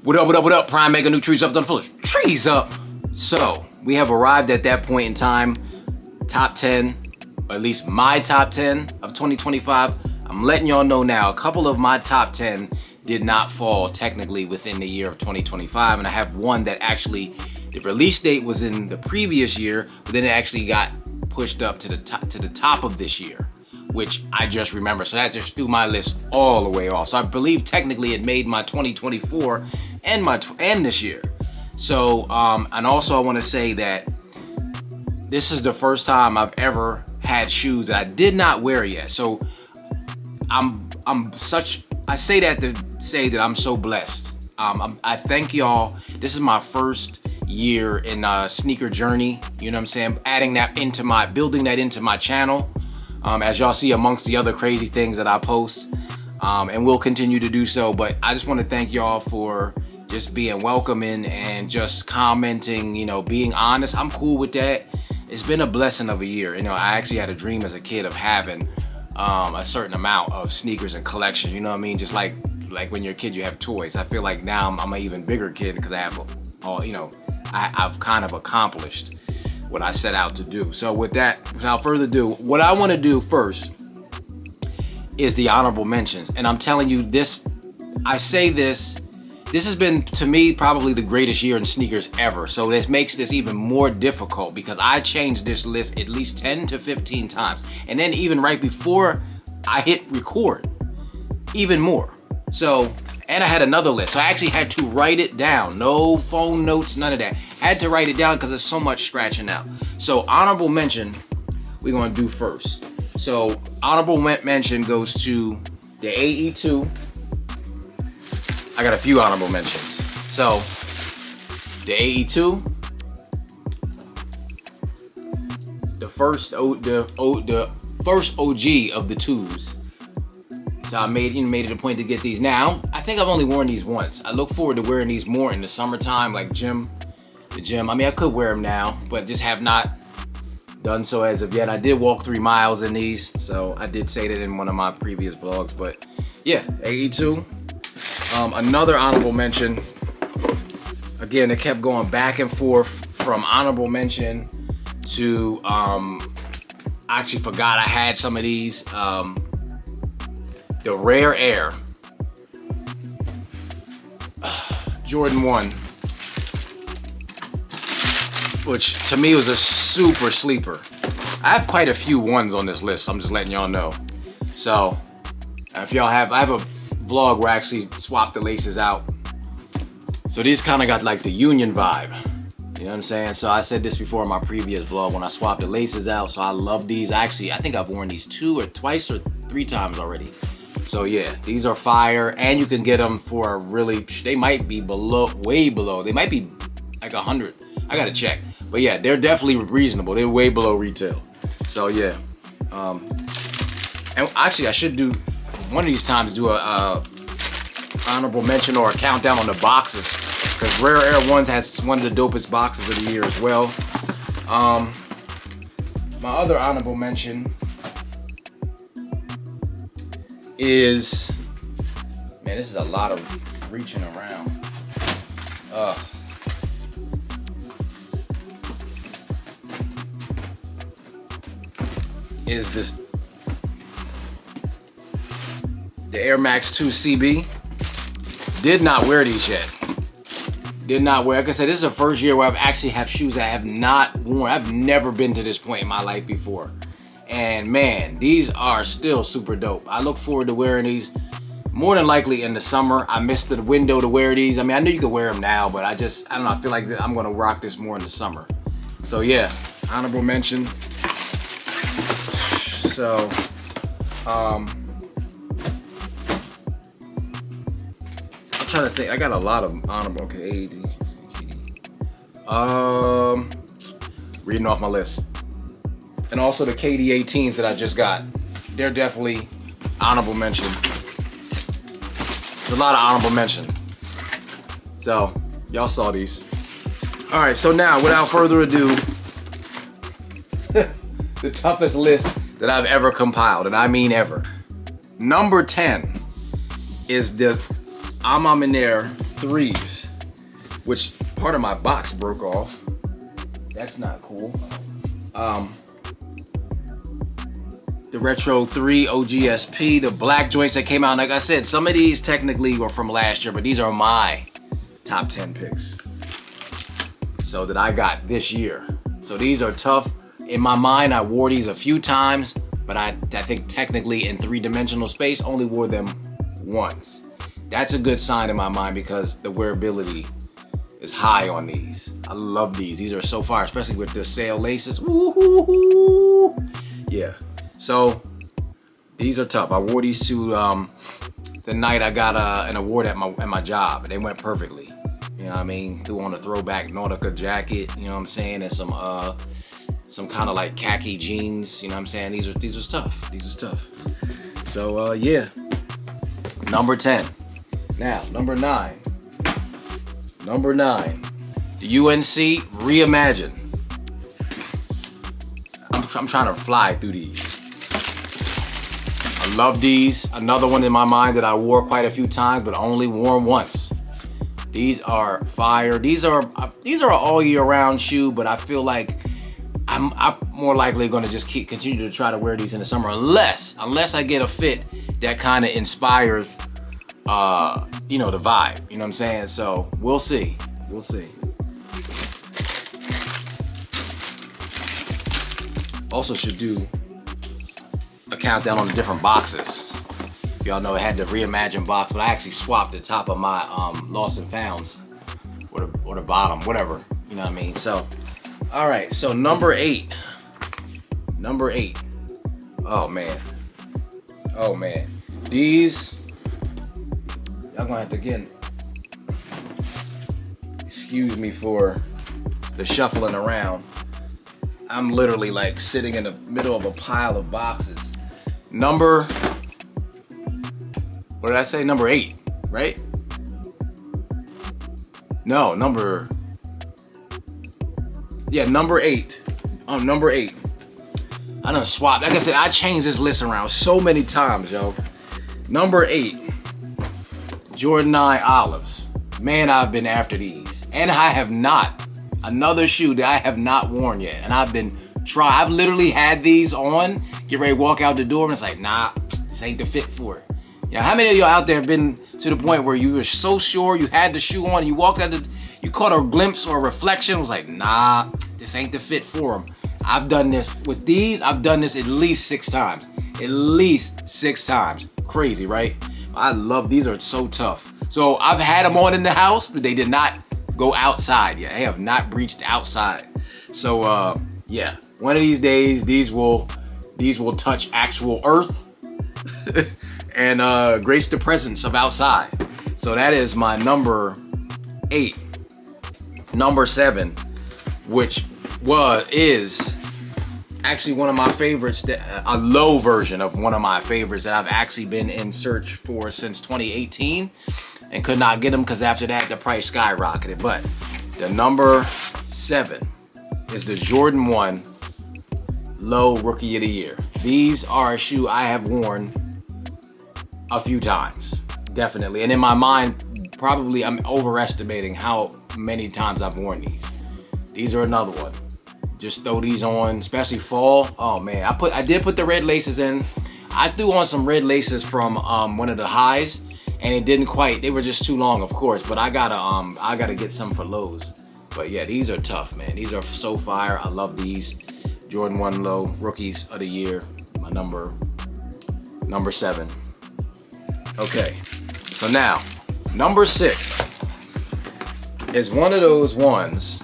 What up, what up, what up? Pryme.mega, new trees up, done full trees up. So, we have arrived at that point in time. Top 10, or at least my top 10 of 2025. I'm letting y'all know now, a couple of my top 10 did not fall technically within the year of 2025. And I have one that actually, the release date was in the previous year, but then it actually got pushed up to the top of this year, which I just remember. So that just threw my list all the way off. So I believe technically it made my 2024 and this year. So, and also I want to say that this is the first time I've ever had shoes that I did not wear yet. So I say that to say that I'm so blessed. I thank y'all. This is my first year in sneaker journey. You know what I'm saying? Building that into my channel. As y'all see amongst the other crazy things that I post, and we'll continue to do so. But I just want to thank y'all for just being welcoming and just commenting, you know, being honest. I'm cool with that. It's been a blessing of a year. You know, I actually had a dream as a kid of having a certain amount of sneakers and collection. You know what I mean? Just like when you're a kid, you have toys. I feel like now I'm an even bigger kid because I have all, you know, I've kind of accomplished what I set out to do. So with that, without further ado, what I want to do first is the honorable mentions. And I'm telling you this, I say this has been, to me, probably the greatest year in sneakers ever. So this makes this even more difficult because I changed this list at least 10 to 15 times. And then even right before I hit record, even more. So, and I had another list. So I actually had to write it down. No phone notes, none of that. I had to write it down because there's so much scratching out. So honorable mention, we're gonna do first. So honorable mention goes to the AE2. I got a few honorable mentions. So the AE2, the first OG of the twos. So I made it a point to get these. Now, I think I've only worn these once. I look forward to wearing these more in the summertime, like the gym. I mean, I could wear them now, but just have not done so as of yet. I did walk 3 miles in these, so I did say that in one of my previous vlogs. But yeah, AE2. Another honorable mention. Again, it kept going back and forth from honorable mention to I actually forgot I had some of these. The Rare Air Jordan 1, which to me was a super sleeper. I have quite a few ones on this list, so I'm just letting y'all know. So if y'all have, I have a vlog where I actually swapped the laces out. So these kind of got like the Union vibe. You know what I'm saying? So I said this before in my previous vlog when I swapped the laces out. So I love these. Actually, I think I've worn these twice or 3 times already. So yeah, these are fire, and you can get them for a really, they might be way below. They might be like 100. I gotta check. But yeah, they're definitely reasonable. They're way below retail. So yeah. And actually I should do, one of these times, do a honorable mention or a countdown on the boxes. Because Rare Air 1 has one of the dopest boxes of the year as well. My other honorable mention is, man, this is a lot of reaching around. Is this the Air Max 2 CB? Did not wear these yet. Did not wear. Like I said, this is the first year where I've actually have shoes that I have not worn. I've never been to this point in my life before. And man, these are still super dope. I look forward to wearing these more than likely in the summer. I missed the window to wear these. I mean, I knew you could wear them now, but I don't know. I feel like I'm gonna rock this more in the summer. So yeah, honorable mention. So, I'm trying to think. I got a lot of honorable. Okay, reading off my list. And also the KD18s that I just got. They're definitely honorable mention. There's a lot of honorable mention. So, y'all saw these. All right, so now, without further ado, the toughest list that I've ever compiled, and I mean ever. Number 10 is the Amaminair 3s, which part of my box broke off. That's not cool. The Retro 3 OGSP, the black joints that came out. Like I said, some of these technically were from last year, but these are my top 10 picks. So that I got this year. So these are tough. In my mind, I wore these a few times, but I think technically in 3-dimensional space, only wore them once. That's a good sign in my mind because the wearability is high on these. I love these. These are so fire, especially with the sail laces. Woo-hoo-hoo. Yeah. So these are tough. I wore these to the night I got an award at my job, and they went perfectly. You know what I mean? Threw on a throwback Nautica jacket. You know what I'm saying? And some kind of like khaki jeans. You know what I'm saying? These was tough. These was tough. So yeah. Number 10. Now number 9. Number 9. The UNC Reimagine. I'm trying to fly through these. I love these. Another one in my mind that I wore quite a few times, but only worn once. These are fire. These are an all year round shoe, but I feel like I'm more likely going to just continue to try to wear these in the summer, unless I get a fit that kind of inspires, you know, the vibe. You know what I'm saying? So we'll see. We'll see. Also should do a countdown on the different boxes. Y'all know it had the Reimagine box, but I actually swapped the top of my Lost and Founds or the bottom, whatever. You know what I mean? So, all right. So number 8. Number 8. Oh man. Oh man. These. Y'all gonna have to again. Excuse me for the shuffling around. I'm literally like sitting in the middle of a pile of boxes. Number. What did I say? Number 8, right? No, number 8. Number 8. I done swapped. Like I said, I changed this list around so many times, yo. Number 8. Jordan 9 Olives. Man, I've been after these. And I have not. Another shoe that I have not worn yet. And I've been trying. I've literally had these on. Get ready to walk out the door and it's like, nah, this ain't the fit for it. You know, how many of y'all out there have been to the point where you were so sure you had the shoe on, you walked out, you caught a glimpse or a reflection, was like, nah, this ain't the fit for them. I've done this with these. I've done this at least 6 times. At least 6 times. Crazy, right? I love these. Are so tough. So I've had them on in the house, but they did not go outside yet. They have not breached outside. So yeah, one of these days, these will touch actual earth. And grace the presence of outside. So that is my number 8. Number 7, which is actually one of my favorites, a low version of one of my favorites that I've actually been in search for since 2018 and could not get them because after that the price skyrocketed. But the number 7 is the Jordan 1 Low Rookie of the Year. These are a shoe I have worn a few times, definitely. And in my mind, probably I'm overestimating how many times I've worn these. These are another one. Just throw these on, especially fall. Oh man, I did put the red laces in. I threw on some red laces from one of the highs, and it didn't quite. They were just too long, of course. But I gotta get some for Lowe's. But yeah, these are tough, man. These are so fire. I love these. Jordan 1 Low Rookies of the Year. My number 7. Okay, so now, number 6 is one of those ones,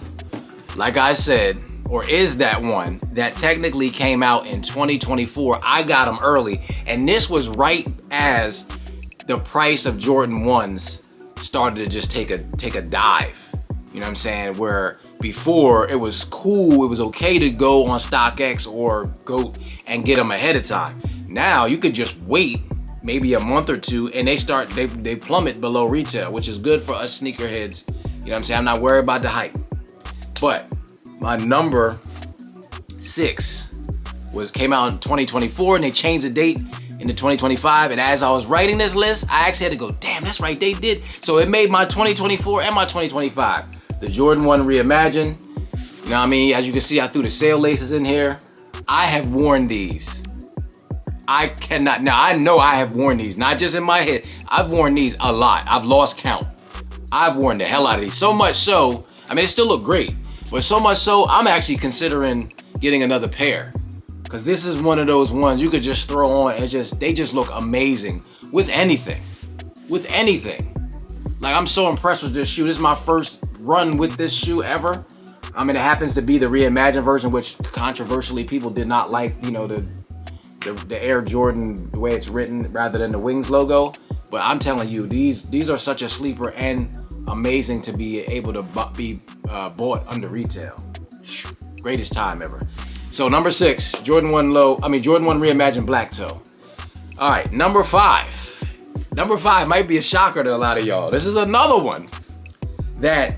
like I said, or is that one that technically came out in 2024. I got them early, and this was right as the price of Jordan 1s started to just take a dive. You know what I'm saying? Where before it was cool, it was okay to go on StockX or go and get them ahead of time. Now you could just wait maybe a month or two, and they plummet below retail, which is good for us sneakerheads. You know what I'm saying? I'm not worried about the hype. But my number 6 came out in 2024, and they changed the date into 2025. And as I was writing this list, I actually had to go, damn, that's right, they did. So it made my 2024 and my 2025. The Jordan 1 Reimagined. You know what I mean? As you can see, I threw the sail laces in here. I have worn these. I cannot, now I know I have worn these, not just in my head. I've worn these a lot. I've lost count. I've worn the hell out of these. So much so, I mean, they still look great, but so much so, I'm actually considering getting another pair. Cause this is one of those ones you could just throw on and they just look amazing with anything. With anything. Like, I'm so impressed with this shoe. This is my first run with this shoe ever. I mean, it happens to be the reimagined version, which controversially people did not like, you know, the Air Jordan, the way it's written rather than the Wings logo. But I'm telling you, these are such a sleeper and amazing to be able to be bought under retail. Greatest time ever. So number 6, Jordan 1 Reimagined Black Toe. All right, number 5. Number 5 might be a shocker to a lot of y'all. This is another one that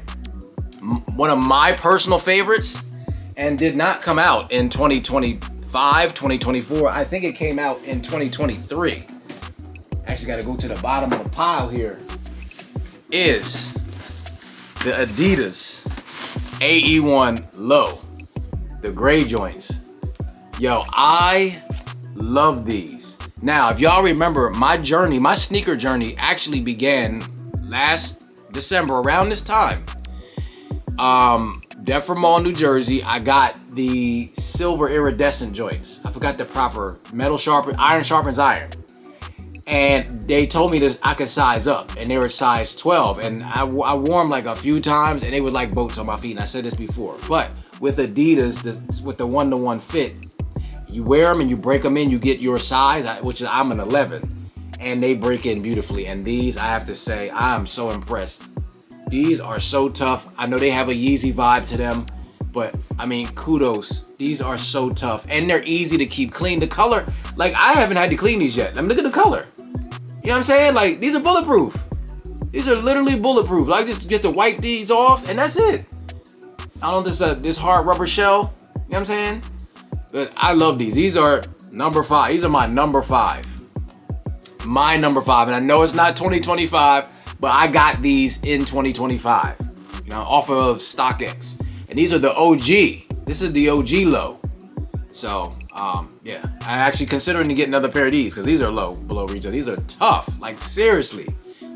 one of my personal favorites and did not come out in 2025, 2024. I think it came out in 2023. Actually got to go to the bottom of the pile here. Is the Adidas AE1 Low. The gray joints. Yo, I love these. Now, if y'all remember, my sneaker journey actually began last December, around this time. Deptford Mall, New Jersey, I got the silver iridescent joints. I forgot the proper iron sharpens iron. And they told me I could size up, and they were size 12. And I wore them like a few times, and they were like boats on my feet. And I said this before, but with Adidas, with the 1-to-1 fit, you wear them and you break them in, you get your size, which is I'm an 11, and they break in beautifully. And these, I have to say, I am so impressed. These are so tough. I know they have a Yeezy vibe to them, but I mean, kudos. These are so tough, and they're easy to keep clean. The color, like, I haven't had to clean these yet. I mean, look at the color. You know what I'm saying? Like, these are bulletproof. These are literally bulletproof. Like, just get to wipe these off, and that's it. I don't know this hard rubber shell. You know what I'm saying? But I love these. These are number 5. These are my number 5. My number 5. And I know it's not 2025, but I got these in 2025. You know, off of StockX. And these are the OG. This is the OG low. So, yeah. I'm actually considering to get another pair of these because these are low, below retail. These are tough. Like, seriously.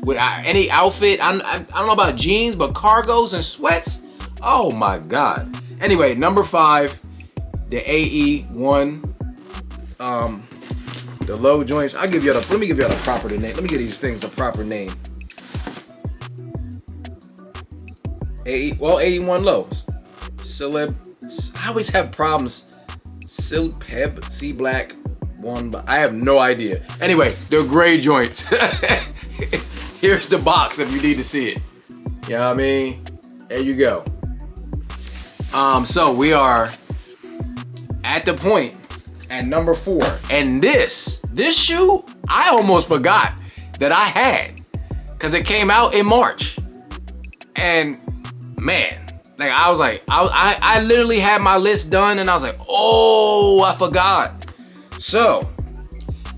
With any outfit, I don't know about jeans, but cargos and sweats, oh my God. Anyway, number 5, the AE1, the low joints. Let me give you the proper name. Let me give these things a proper name. AE1 lows. I always have problems. Silpeb, C Black, 1, but I have no idea. Anyway, they're gray joints. Here's the box if you need to see it. You know what I mean? There you go. So we are at the point at number 4. And this shoe, I almost forgot that I had because it came out in March. And man, like I was like, I literally had my list done and I was like, oh, I forgot. So,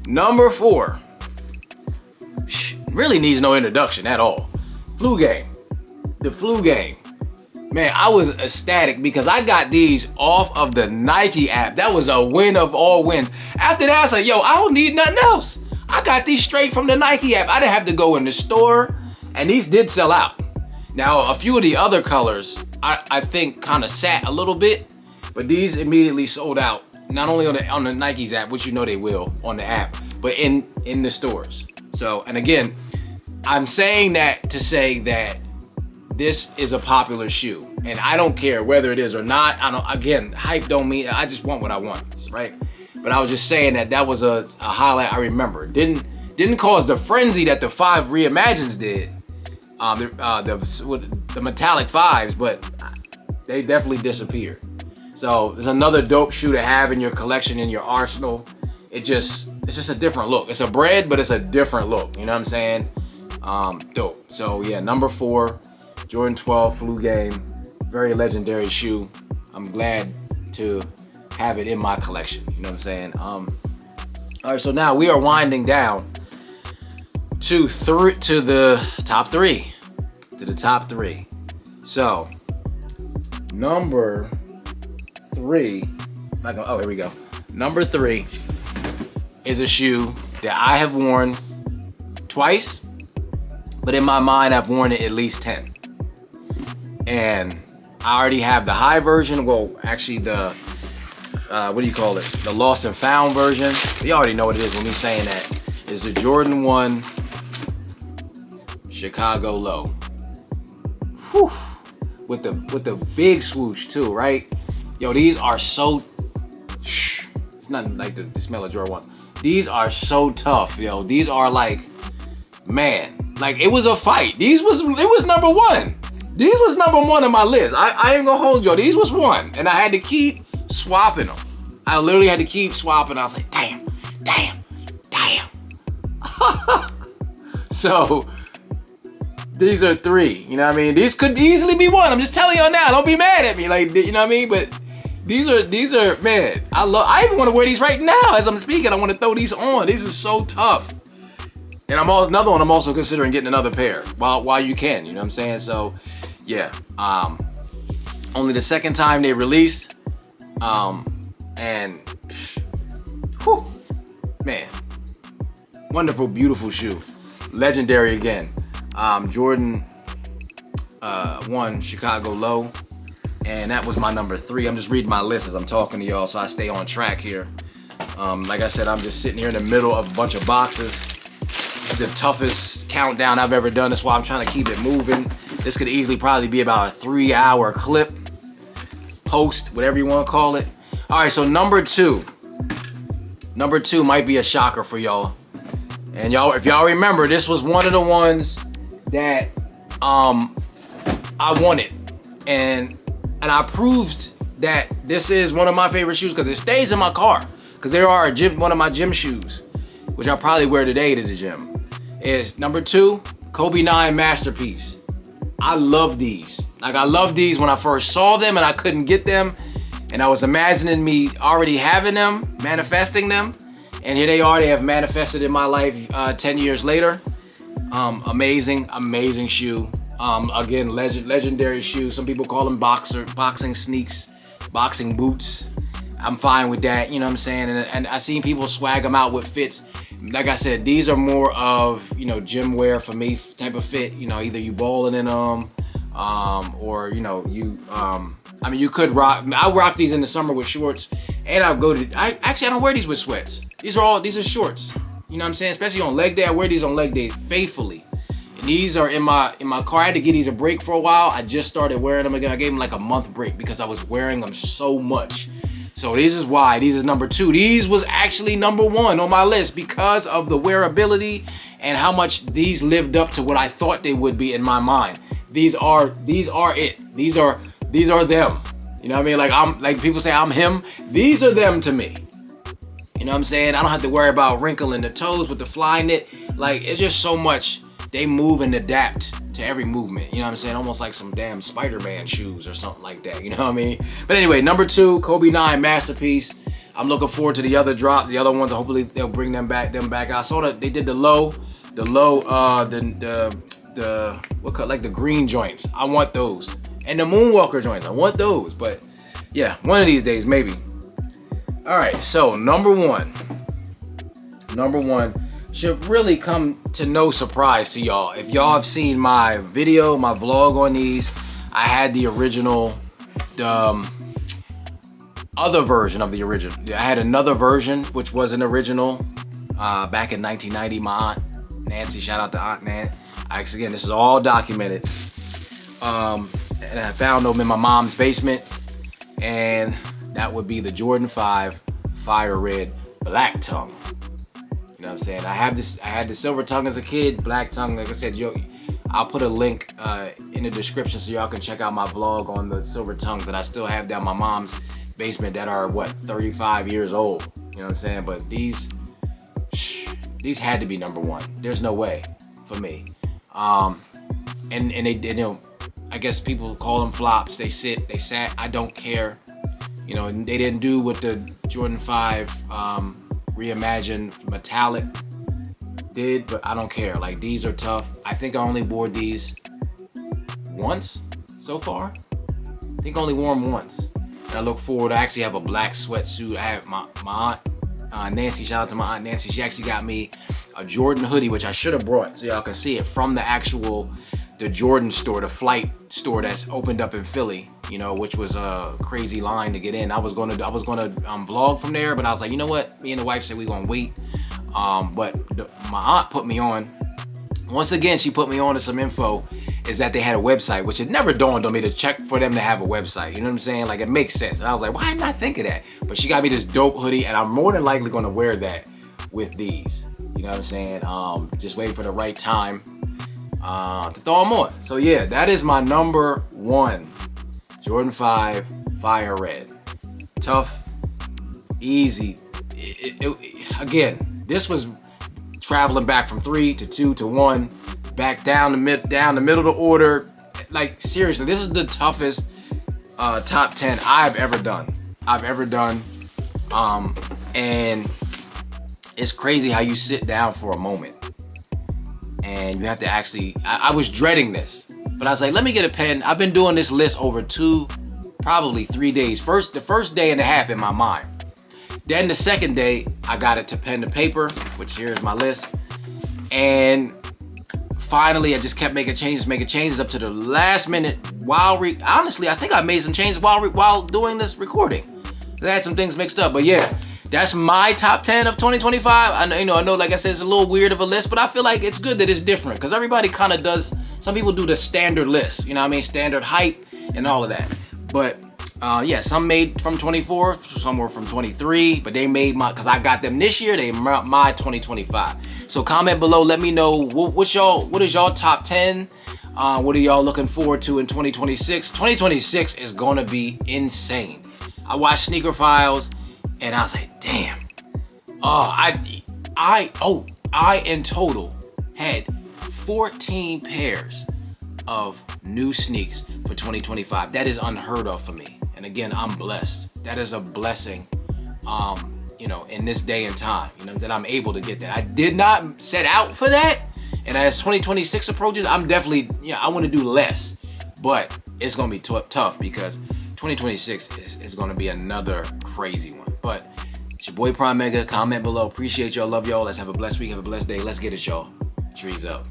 number 4 really needs no introduction at all. Flu Game. The Flu Game. Man, I was ecstatic because I got these off of the Nike app. That was a win of all wins. After that, I was like, yo, I don't need nothing else. I got these straight from the Nike app. I didn't have to go in the store, and these did sell out. Now, a few of the other colors, I think kind of sat a little bit, but these immediately sold out. Not only on the Nike's app, which you know they will on the app, but in the stores. So, and again, I'm saying that to say that this is a popular shoe, and I don't care whether it is or not. Again, hype don't mean, I just want what I want, right? But I was just saying that was a highlight I remember. Didn't cause the frenzy that the 5 Reimagines did, the metallic 5s, but they definitely disappeared. So it's another dope shoe to have in your collection, in your arsenal. It's just a different look. It's a bread, but it's a different look. You know what I'm saying? Dope. So yeah, number 4. Jordan 12 Flu Game, very legendary shoe. I'm glad to have it in my collection. You know what I'm saying? All right, so now we are winding down to the top three. To the top three. So, number 3. Oh, here we go. Number 3 is a shoe that I have worn twice, but in my mind, I've worn it at least 10. And I already have the high version. Well, actually, the what do you call it? The lost and found version. You already know what it is when me saying that. Is the Jordan 1 Chicago Low. Whew. With the big swoosh too, right? Yo, these are so. It's nothing like the smell of Jordan 1. These are so tough, yo. These are like, man, like it was a fight. It was number 1. These was number 1 on my list. I ain't gonna hold you. These was 1, and I had to keep swapping them. I literally had to keep swapping. I was like, damn. So these are 3. You know what I mean? These could easily be 1. I'm just telling y'all now. Don't be mad at me. Like, you know what I mean? But these are man. I even want to wear these right now as I'm speaking. I want to throw these on. These are so tough. And another one. I'm also considering getting another pair while you can. You know what I'm saying? So. Yeah, only the second time they released, and whew, man, wonderful, beautiful shoe, legendary again. Jordan 1 Chicago Low, and that was my number 3. I'm just reading my list as I'm talking to y'all, so I stay on track here. Like I said, I'm just sitting here in the middle of a bunch of boxes. It's the toughest countdown I've ever done. That's why I'm trying to keep it moving. This could easily probably be about a 3-hour clip, post, whatever you want to call it. All right, so number 2. Number 2 might be a shocker for y'all. And y'all, if y'all remember, this was one of the ones that I wanted. And I proved that this is one of my favorite shoes because it stays in my car. Because they are one of my gym shoes, which I'll probably wear today to the gym. Is number 2, Kobe 9 Masterpiece. I love these. Like, I love these when I first saw them and I couldn't get them. And I was imagining me already having them, manifesting them. And here they are. They have manifested in my life 10 years later. Amazing shoe. Again, legendary shoe. Some people call them boxing sneaks, boxing boots. I'm fine with that. You know what I'm saying? And I seen people swag them out with fits. Like I said, these are more of, you know, gym wear for me type of fit. You know, either you bowling in them, or, you know, I mean, you could rock. I rock these in the summer with shorts, and I don't wear these with sweats. These are shorts. You know what I'm saying? Especially on leg day, I wear these on leg day faithfully. And these are in my car. I had to give these a break for a while. I just started wearing them again. I gave them like a month break because I was wearing them so much. So this is why. These is number 2. These was actually number 1 on my list because of the wearability and how much these lived up to what I thought they would be in my mind. These are it. These are them. You know what I mean? Like people say I'm him. These are them to me. You know what I'm saying? I don't have to worry about wrinkling the toes with the fly knit. Like, it's just so much. They move and adapt to every movement. You know what I'm saying? Almost like some damn Spider-Man shoes or something like that. You know what I mean? But anyway, number 2, Kobe 9 Masterpiece. I'm looking forward to the other drops, the other ones. Hopefully they'll bring them back. I saw that they did the low, like the green joints. I want those. And the Moonwalker joints. I want those. But yeah, one of these days, maybe. All right, so number one should really come to no surprise to y'all. If y'all have seen my video, my vlog on these, I had the original, the other version of the original. I had another version, which was an original back in 1990. My aunt Nancy, shout out to Aunt Nan. Again, this is all documented. And I found them in my mom's basement, and that would be the Jordan 5 Fire Red Black Tongue. You know what I'm saying? I had the silver tongue as a kid, black tongue. Like I said, I'll put a link in the description so y'all can check out my vlog on the silver tongues that I still have down my mom's basement that are 35 years old. You know what I'm saying? But these had to be number 1. There's no way for me. And they, you know, I guess people call them flops. They sat. I don't care. You know, they didn't do what the Jordan 5 reimagined metallic did, but I don't care. Like, these are tough. I think I only wore these once so far. I think I only wore them once. And I look forward. I actually have a black sweatsuit. I have my aunt Nancy. Shout out to my aunt Nancy. She actually got me a Jordan hoodie, which I should have brought so y'all can see it, from the Jordan store, the flight store that's opened up in Philly. You know, which was a crazy line to get in. I was gonna vlog from there, but I was like, you know what? Me and the wife said we gonna wait. But my aunt put me on. Once again, she put me on to some info. Is that they had a website, which it never dawned on me to check for them to have a website. You know what I'm saying? Like, it makes sense. And I was like, why didn't I think of that? But she got me this dope hoodie, and I'm more than likely gonna wear that with these. You know what I'm saying? Just waiting for the right time to throw them on. So yeah, that is my number one. Jordan 5 Fire Red. Tough, easy. Again, this was traveling back from 3 to 2 to 1, back down the middle of the order. Like, seriously, this is the toughest top 10 I've ever done. And it's crazy how you sit down for a moment and you have to actually. I was dreading this. But I was like, let me get a pen. I've been doing this list over probably 3 days. The first day and a half in my mind. Then the second day, I got it to pen to paper, which here's my list. And finally, I just kept making changes up to the last minute. Honestly, I think I made some changes while doing this recording. I had some things mixed up, but yeah. That's my top 10 of 2025. I know, like I said, it's a little weird of a list, but I feel like it's good that it's different because everybody kind of does. Some people do the standard list, you know what I mean? Standard height and all of that. But yeah, some made from 24, some were from 23, but they made because I got them this year, they my 2025. So comment below, let me know what is y'all top 10? What are y'all looking forward to in 2026? 2026 is gonna be insane. I watched Sneaker Files. And I was like, damn. I in total had 14 pairs of new sneaks for 2025. That is unheard of for me. And again, I'm blessed. That is a blessing, in this day and time, that I'm able to get that. I did not set out for that. And as 2026 approaches, I'm definitely, I want to do less. But it's going to be tough because 2026 is going to be another crazy one. But it's your boy Pryme.mega. Comment below. Appreciate y'all. Love y'all. Let's have a blessed week. Have a blessed day. Let's get it, y'all. Trees up.